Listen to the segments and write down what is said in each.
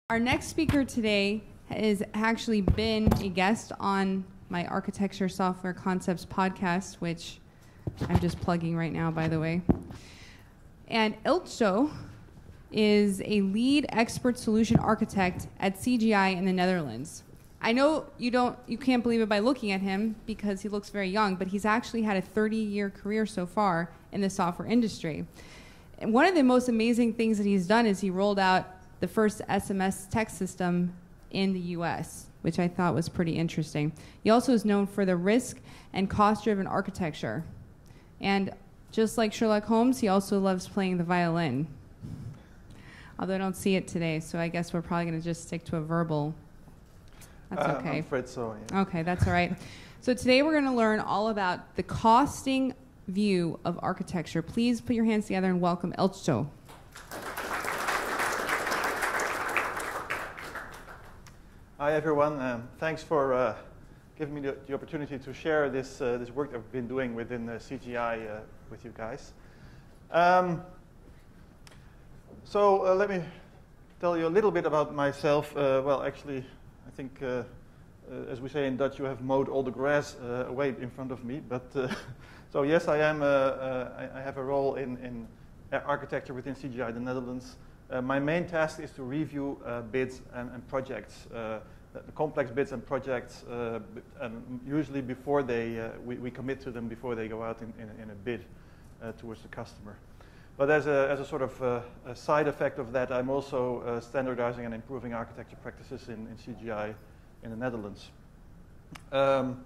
Our next speaker today has actually been a guest on my Architecture Software Concepts podcast, which I'm just plugging right now, by the way. And Eltjo is a lead expert solution architect at CGI in the Netherlands. I know you can't believe it by looking at him because he looks very young, but he's actually had a 30-year career so far in the software industry. And one of the most amazing things that he's done is he rolled out the first SMS text system in the US, which I thought was pretty interesting. He also is known for the risk and cost-driven architecture. And just like Sherlock Holmes, he also loves playing the violin. Although I don't see it today, so I guess we're probably going to just stick to a verbal. That's okay. I'm afraid so, yeah. Okay, that's all right. So today we're going to learn all about the costing view of architecture. Please put your hands together and welcome Eltjo. Hi everyone, thanks for giving me the opportunity to share this work that we've been doing within CGI with you guys. So let me tell you a little bit about myself. Well, actually, I think, as we say in Dutch, you have mowed all the grass away in front of me. But so yes, I have a role in architecture within CGI the Netherlands. My main task is to review bids and projects, the complex bids and projects, and usually before we commit to them before they go out in a bid towards the customer. But as a sort of a side effect of that, I'm also standardizing and improving architecture practices in CGI in the Netherlands. I'm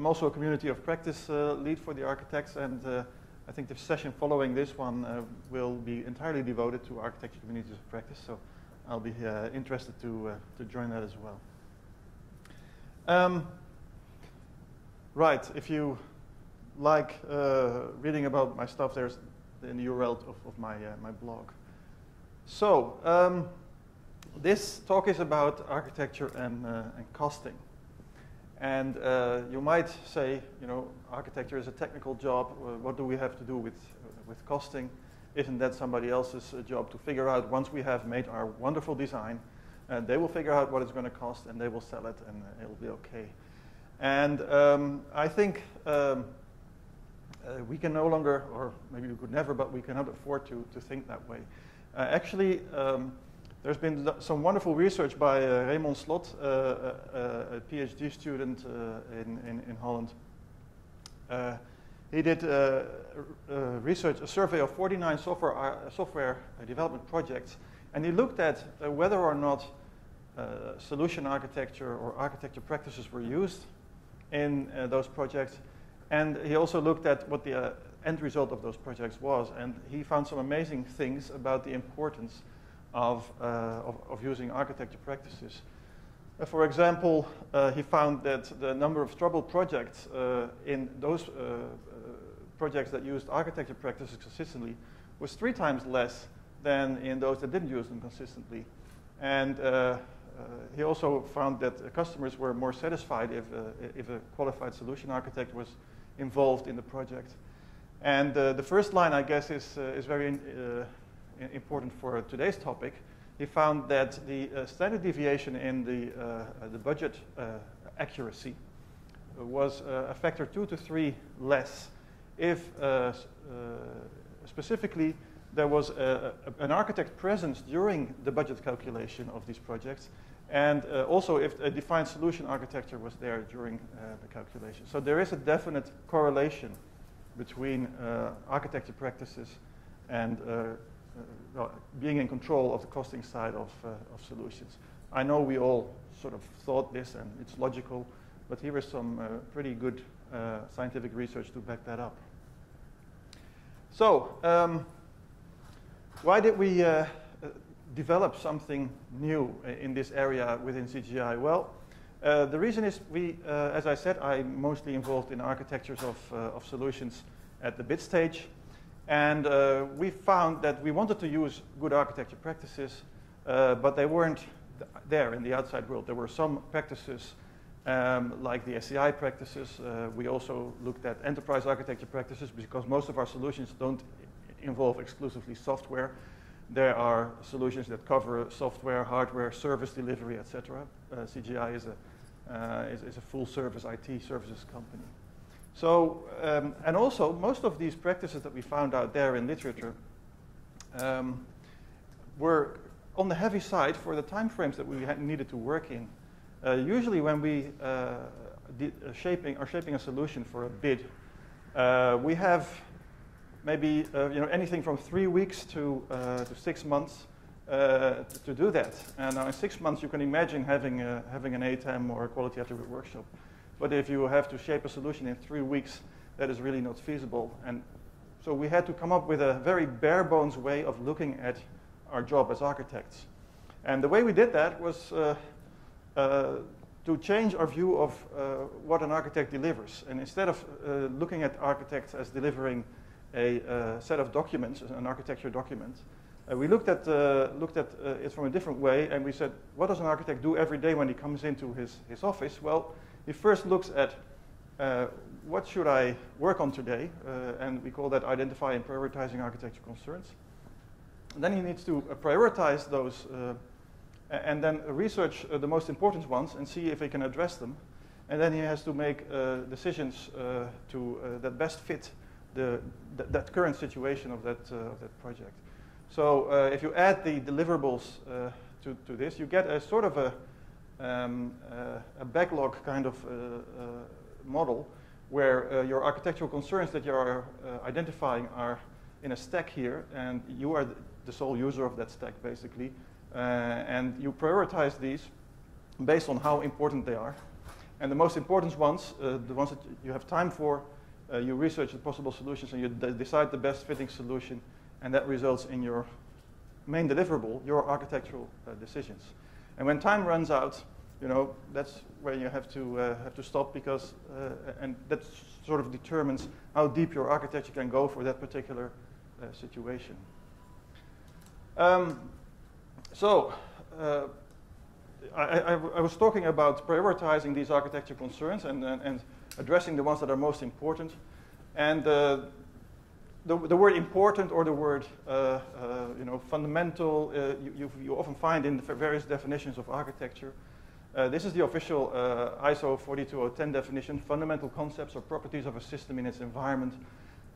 also a community of practice lead for the architects, and I think the session following this one will be entirely devoted to architecture communities of practice, so I'll be interested to join that as well. Right, if you like reading about my stuff, there's the URL of my blog. So this talk is about architecture and costing. And you might say, you know, architecture is a technical job. What do we have to do with costing? Isn't that somebody else's job to figure out once we have made our wonderful design? They will figure out what it's going to cost, and they will sell it, and it'll be okay. And I think we can no longer, or maybe we could never, but we cannot afford to think that way. Actually, there's been some wonderful research by Raymond Slot, a PhD student in Holland. He did research, a survey of 49 software development projects, and he looked at whether or not solution architecture or architecture practices were used in those projects. And he also looked at what the end result of those projects was, and he found some amazing things about the importance of using architecture practices. For example, he found that the number of troubled projects in those projects that used architecture practices consistently was 3 times less than in those that didn't use them consistently. And he also found that customers were more satisfied if a qualified solution architect was involved in the project. And the first line, I guess, is very important for today's topic. He found that the standard deviation in the budget accuracy was a factor 2 to 3 less if specifically there was an architect present during the budget calculation of these projects, and also if a defined solution architecture was there during the calculation. So there is a definite correlation between architecture practices and being in control of the costing side of solutions. I know we all sort of thought this, and it's logical, but here is some pretty good scientific research to back that up. So, why did we develop something new in this area within CGI? Well, the reason is as I said, I'm mostly involved in architectures of solutions at the bid stage. And we found that we wanted to use good architecture practices, but they weren't there in the outside world. There were some practices like the SCI practices. We also looked at enterprise architecture practices because most of our solutions don't involve exclusively software. There are solutions that cover software, hardware, service delivery, etc. CGI is a full-service IT services company. So, and also, most of these practices that we found out there in literature were on the heavy side for the time frames that we needed to work in. Usually when we are shaping a solution for a bid, we have maybe anything from 3 weeks to 6 months to do that. And now in 6 months you can imagine having an ATEM or a quality attribute workshop. But if you have to shape a solution in 3 weeks, that is really not feasible. And so we had to come up with a very bare bones way of looking at our job as architects. And the way we did that was to change our view of what an architect delivers. And instead of looking at architects as delivering a set of documents, an architecture document, we looked at it from a different way, and we said, what does an architect do every day when he comes into his office? Well, he first looks at what should I work on today, and we call that identifying and prioritizing architecture concerns. And then he needs to prioritize those and then research the most important ones and see if he can address them. And then he has to make decisions that best fit that current situation of that project. So if you add the deliverables to this, you get a sort of a backlog kind of model where your architectural concerns that you are identifying are in a stack here, and you are the sole user of that stack, basically. And you prioritize these based on how important they are. And the most important ones, the ones that you have time for, you research the possible solutions and you decide the best fitting solution, and that results in your main deliverable, your architectural decisions. And when time runs out, that's where you have to stop, because and that sort of determines how deep your architecture can go for that particular situation. So I was talking about prioritizing these architecture concerns and addressing the ones that are most important. And the word important or the word fundamental, you often find in the various definitions of architecture. This is the official ISO 42010 definition: fundamental concepts or properties of a system in its environment,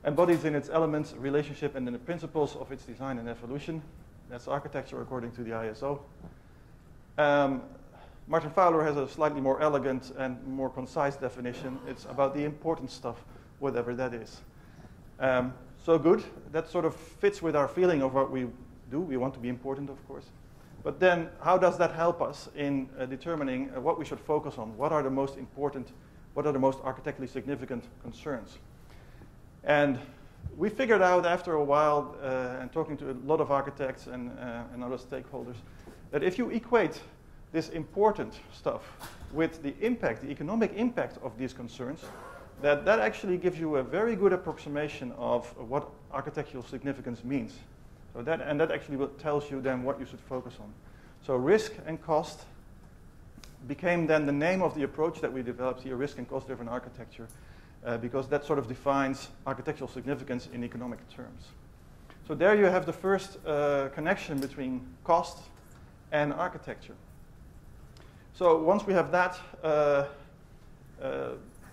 embodied in its elements, relationship, and in the principles of its design and evolution. That's architecture according to the ISO. Martin Fowler has a slightly more elegant and more concise definition. It's about the important stuff, whatever that is. So good. That sort of fits with our feeling of what we do. We want to be important, of course. But then how does that help us in determining what we should focus on? What are the most important, what are the most architecturally significant concerns? And we figured out after a while, and talking to a lot of architects and other stakeholders, that if you equate this important stuff with the impact, the economic impact of these concerns, that actually gives you a very good approximation of what architectural significance means. So that actually tells you then what you should focus on. So risk and cost became then the name of the approach that we developed here, risk and cost-driven architecture, because that sort of defines architectural significance in economic terms. So there you have the first connection between cost and architecture. So once we have that,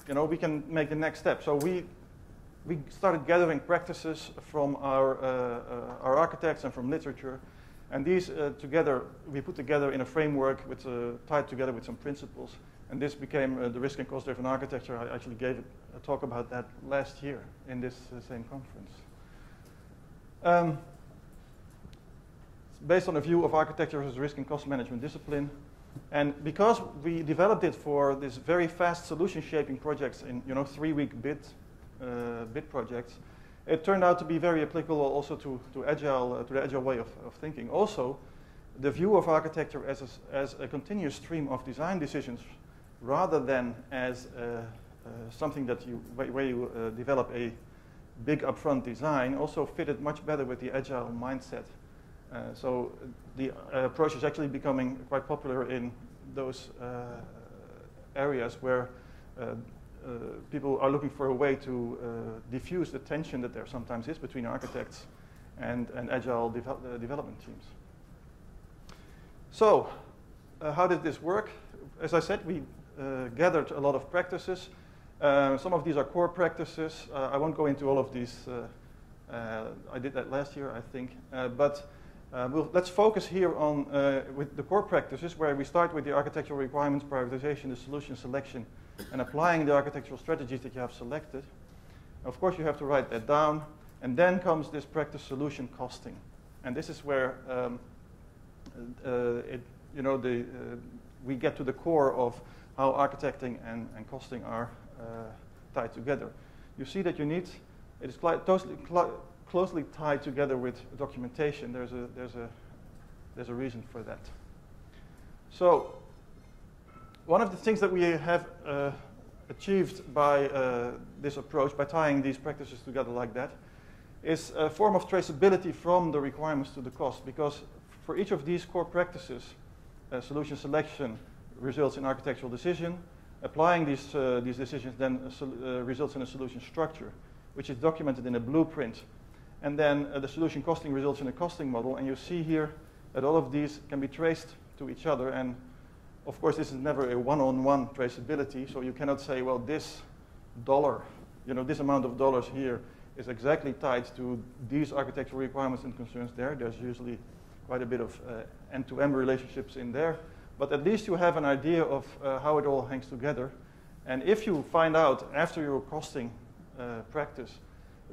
we can make the next step. So we started gathering practices from our architects and from literature, and these together we put together in a framework tied together with some principles, and this became the risk and cost-driven architecture. I actually gave a talk about that last year in this same conference. It's based on a view of architecture as a risk and cost management discipline. And because we developed it for this very fast solution shaping projects in 3-week bid projects, it turned out to be very applicable also to the agile way of thinking. Also, the view of architecture as a continuous stream of design decisions, rather than as something that where you develop a big upfront design, also fitted much better with the agile mindset. So the approach is actually becoming quite popular in those areas where people are looking for a way to diffuse the tension that there sometimes is between architects and agile development teams. So, how did this work? As I said, we gathered a lot of practices. Some of these are core practices. I won't go into all of these. I did that last year, I think. Let's focus here on with the core practices, where we start with the architectural requirements, prioritization, the solution selection, and applying the architectural strategies that you have selected. Of course, you have to write that down. And then comes this practice solution costing. And this is where we get to the core of how architecting and costing are tied together. You see that it is closely tied together with documentation. There's a reason for that. So one of the things that we have achieved by this approach, by tying these practices together like that, is a form of traceability from the requirements to the cost. Because for each of these core practices, solution selection results in architectural decision. Applying these decisions then results in a solution structure, which is documented in a blueprint. And then the solution costing results in a costing model. And you see here that all of these can be traced to each other. And of course, this is never a one-on-one traceability. So you cannot say, well, this dollar, this amount of dollars here is exactly tied to these architectural requirements and concerns there. There's usually quite a bit of end-to-end relationships in there. But at least you have an idea of how it all hangs together. And if you find out after your costing practice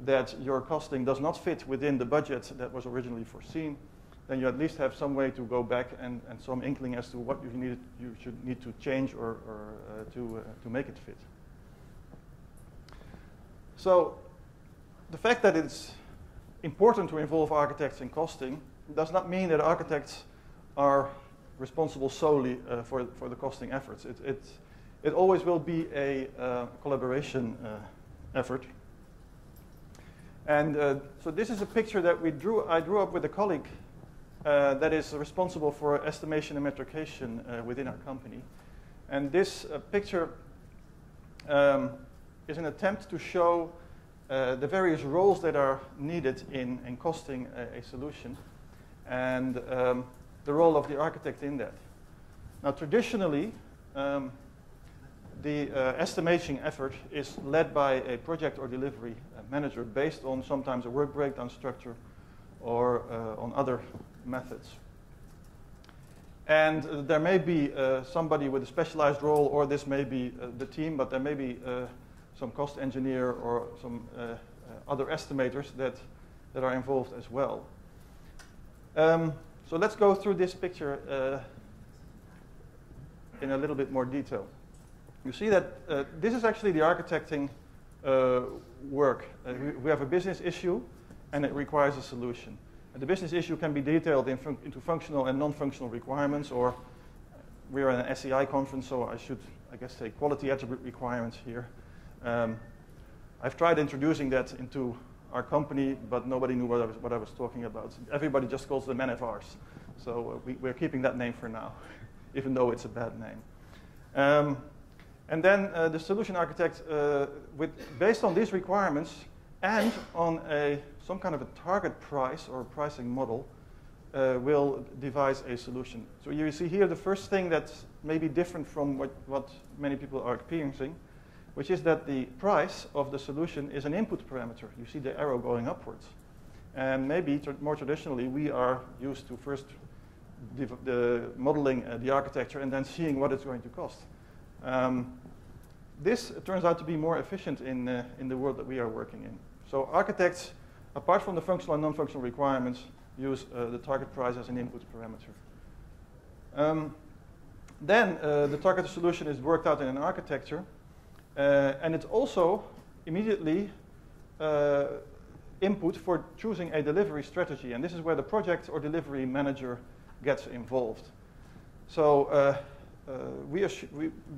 that your costing does not fit within the budget that was originally foreseen, then you at least have some way to go back and some inkling as to what you should need to change or to make it fit. So the fact that it's important to involve architects in costing does not mean that architects are responsible solely for the costing efforts. It always will be a collaboration effort. And so this is a picture that I drew up with a colleague that is responsible for estimation and metrication within our company. And this picture is an attempt to show the various roles that are needed in costing a solution, and the role of the architect in that. Now, traditionally, the estimation effort is led by a project or delivery manager based on sometimes a work breakdown structure or on other methods. And there may be somebody with a specialized role, or this may be the team, but there may be some cost engineer or some other estimators that are involved as well. So let's go through this picture in a little bit more detail. You see that this is actually the architecting work. We have a business issue, and it requires a solution. And the business issue can be detailed into functional and non-functional requirements, or we are in an SEI conference, so I should, I guess, say quality attribute requirements here. I've tried introducing that into our company, but nobody knew what I was talking about. Everybody just calls them NFRs. So we're keeping that name for now, even though it's a bad name. And then the solution architect, based on these requirements and on some kind of a target price or pricing model, will devise a solution. So you see here the first thing that's maybe different from what many people are experiencing, which is that the price of the solution is an input parameter. You see the arrow going upwards. And maybe more traditionally, we are used to first modeling the architecture and then seeing what it's going to cost. This turns out to be more efficient in the world that we are working in. So architects, apart from the functional and non-functional requirements, use the target price as an input parameter. Then the targeted solution is worked out in an architecture. And it's also immediately input for choosing a delivery strategy. And this is where the project or delivery manager gets involved. So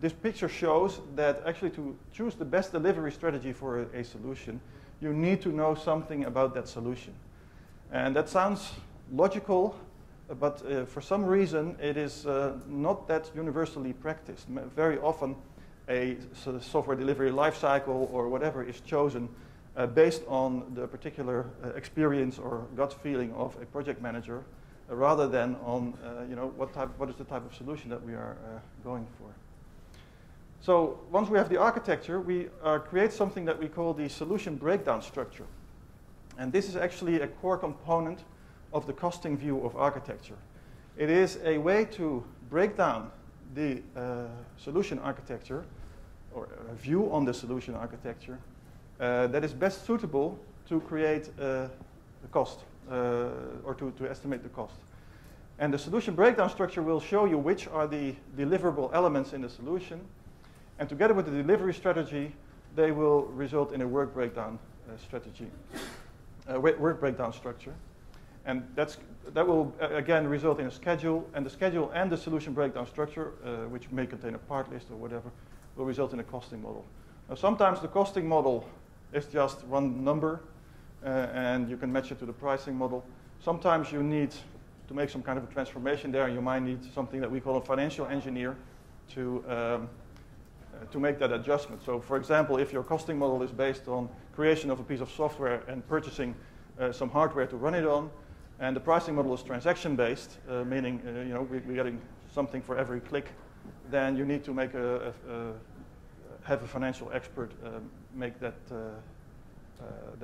this picture shows that actually to choose the best delivery strategy for a solution, you need to know something about that solution. And that sounds logical, but for some reason it is not that universally practiced. Very often a software delivery lifecycle or whatever is chosen based on the particular experience or gut feeling of a project manager, rather than on what is the type of solution that we are going for. So once we have the architecture, we create something that we call the solution breakdown structure. And this is actually a core component of the costing view of architecture. It is a way to break down the solution architecture, or a view on the solution architecture, that is best suitable to create the cost, or to estimate the cost. And the solution breakdown structure will show you which are the deliverable elements in the solution. And together with the delivery strategy, they will result in a work breakdown strategy, work breakdown structure. And that will, again, result in a schedule. And the schedule and the solution breakdown structure, which may contain a part list or whatever, will result in a costing model. Now, sometimes the costing model is just one number, and you can match it to the pricing model. Sometimes you need to make some kind of a transformation there, and you might need something that we call a financial engineer to make that adjustment. So, for example, if your costing model is based on creation of a piece of software and purchasing some hardware to run it on, and the pricing model is transaction-based, meaning we're getting something for every click, then you need to make have a financial expert make that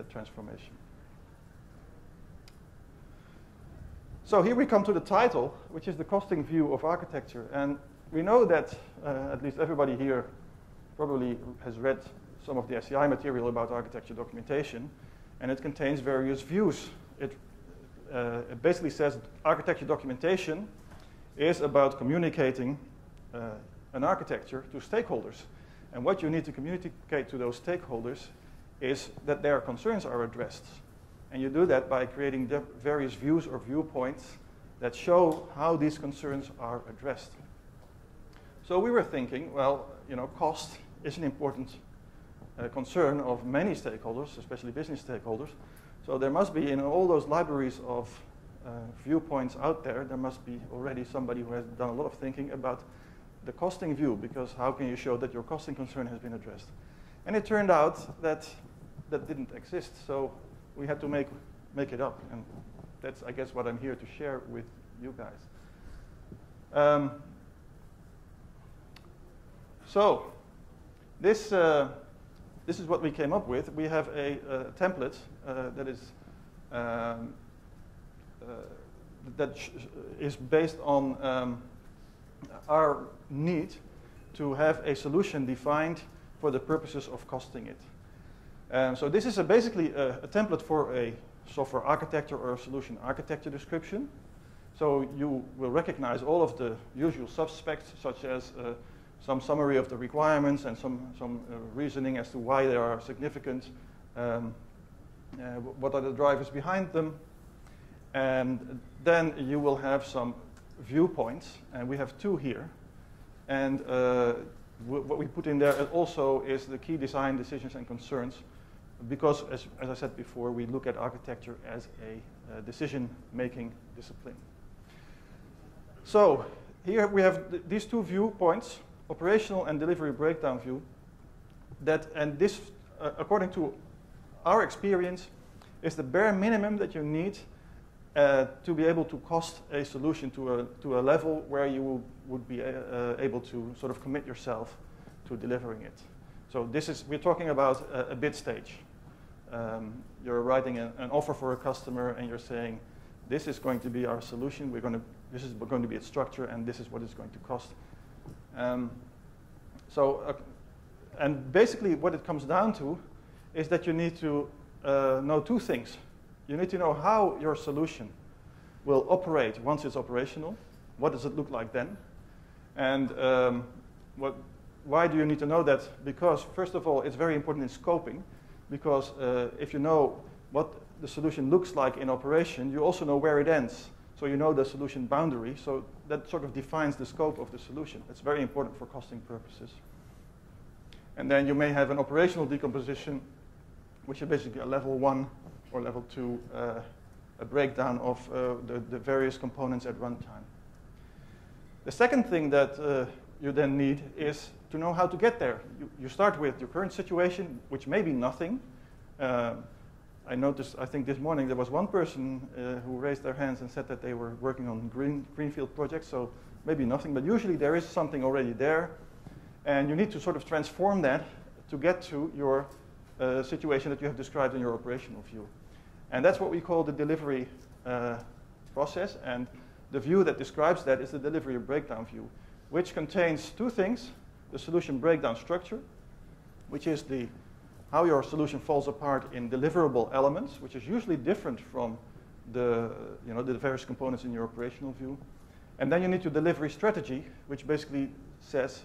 transformation. So here we come to the title, which is the costing view of architecture. And we know that at least everybody here probably has read some of the SCI material about architecture documentation, and it contains various views. It basically says that architecture documentation is about communicating an architecture to stakeholders. And what you need to communicate to those stakeholders is that their concerns are addressed. And you do that by creating various views or viewpoints that show how these concerns are addressed. So we were thinking, well, cost is an important concern of many stakeholders, especially business stakeholders. So there must be, in all those libraries of viewpoints out there, there must be already somebody who has done a lot of thinking about the costing view, because how can you show that your costing concern has been addressed? And it turned out that that didn't exist, so we had to make it up, and that's, I guess, what I'm here to share with you guys. So this is what we came up with. We have a template that is based on our need to have a solution defined for the purposes of costing it. So this is basically a template for a software architecture or a solution architecture description. So you will recognize all of the usual suspects, such as some summary of the requirements and some reasoning as to why they are significant, what are the drivers behind them. And then you will have some viewpoints, and we have two here. And what we put in there also is the key design decisions and concerns, because, as I said before, we look at architecture as a decision-making discipline. So here we have these two viewpoints, operational and delivery breakdown view, and this, according to our experience, is the bare minimum that you need to be able to cost a solution to a level where you would be able to sort of commit yourself to delivering it. So we're talking about a bid stage. You're writing an offer for a customer, and you're saying, this is going to be our solution. This is going to be its structure, and this is what it's going to cost. And basically what it comes down to is that you need to know two things. You need to know how your solution will operate once it's operational. What does it look like then? And why do you need to know that? Because, first of all, it's very important in scoping, because if you know what the solution looks like in operation, you also know where it ends. So you know the solution boundary, so that sort of defines the scope of the solution. It's very important for costing purposes. And then you may have an operational decomposition, which is basically a level 1 or level 2, a breakdown of the various components at runtime. The second thing that you then need is to know how to get there. You start with your current situation, which may be nothing, I noticed, I think this morning there was one person who raised their hands and said that they were working on greenfield projects, so maybe nothing, but usually there is something already there, and you need to sort of transform that to get to your situation that you have described in your operational view. And that's what we call the delivery process, and the view that describes that is the delivery breakdown view, which contains two things: the solution breakdown structure, which is how your solution falls apart in deliverable elements, which is usually different from the various components in your operational view. And then you need your delivery strategy, which basically says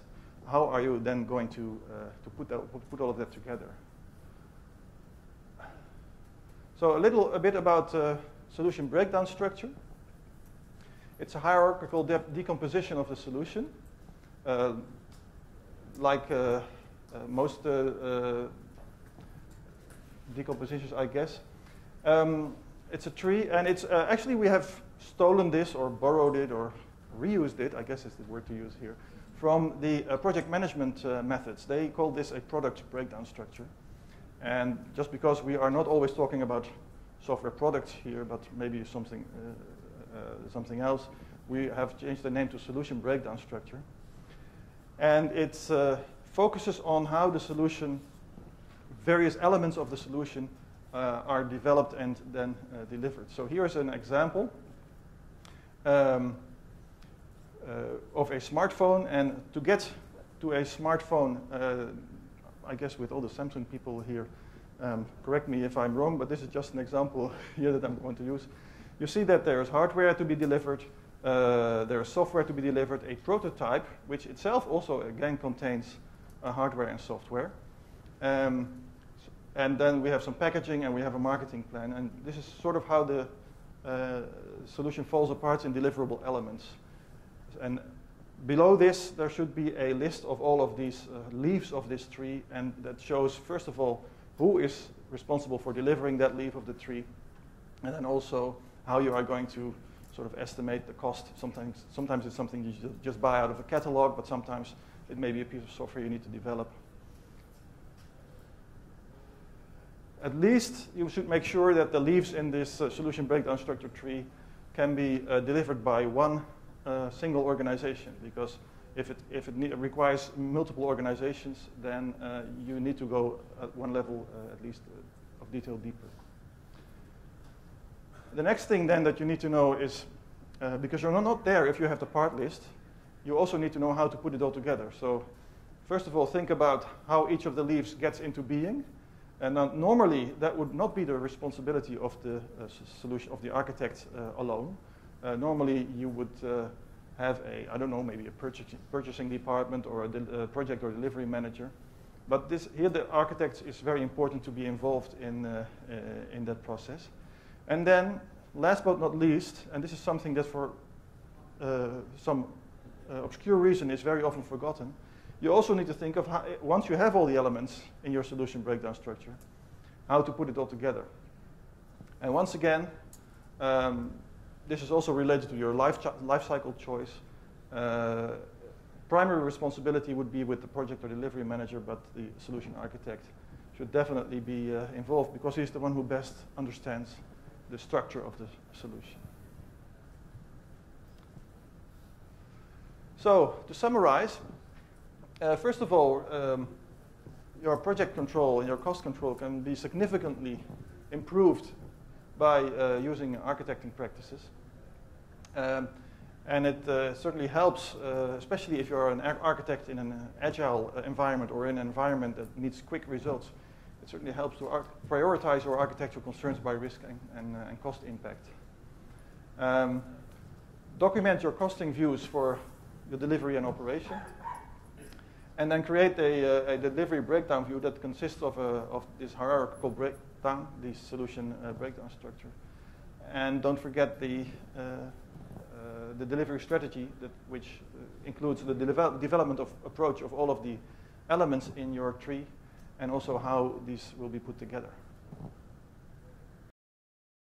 how are you then going to put all of that together. So a bit about solution breakdown structure. It's a hierarchical decomposition of the solution, like most decompositions, I guess. It's a tree, and it's actually we have stolen this or borrowed it or reused it, I guess is the word to use here, from the project management methods. They call this a product breakdown structure. And just because we are not always talking about software products here, but maybe something else, we have changed the name to solution breakdown structure. And it focuses on how the solution, various elements of the solution are developed and then delivered. So here's an example of a smartphone, and to get to a smartphone, I guess with all the Samsung people here, correct me if I'm wrong, but this is just an example here that I'm going to use. You see that there's hardware to be delivered, there's software to be delivered, a prototype, which itself also again contains hardware and software. And then we have some packaging and we have a marketing plan, and this is sort of how the solution falls apart in deliverable elements. And below this, there should be a list of all of these leaves of this tree, and that shows, first of all, who is responsible for delivering that leaf of the tree, and then also how you are going to sort of estimate the cost. Sometimes it's something you just buy out of a catalog, but sometimes it may be a piece of software you need to develop. At least you should make sure that the leaves in this solution breakdown structure tree can be delivered by one single organization, because if it requires multiple organizations, then you need to go at one level at least of detail deeper. The next thing then that you need to know is, because you're not there if you have the part list, you also need to know how to put it all together. So first of all, think about how each of the leaves gets into being. And normally, that would not be the responsibility of the solution of the architect alone. Normally, you would have I don't know, maybe a purchasing department or a project or delivery manager. But here, the architect is very important to be involved in that process. And then, last but not least, and this is something that for some obscure reason is very often forgotten, you also need to think of how, once you have all the elements in your solution breakdown structure, how to put it all together. And once again, this is also related to your life cycle choice. Primary responsibility would be with the project or delivery manager, but the solution architect should definitely be involved, because he's the one who best understands the structure of the solution. So, to summarize, first of all, your project control and your cost control can be significantly improved by using architecting practices. And it certainly helps, especially if you're an architect in an agile environment or in an environment that needs quick results. It certainly helps to prioritize your architectural concerns by risk and cost impact. Document your costing views for your delivery and operation. And then create a delivery breakdown view that consists of this hierarchical breakdown, the solution breakdown structure. And don't forget the delivery strategy, which includes the development approach of all of the elements in your tree, and also how these will be put together.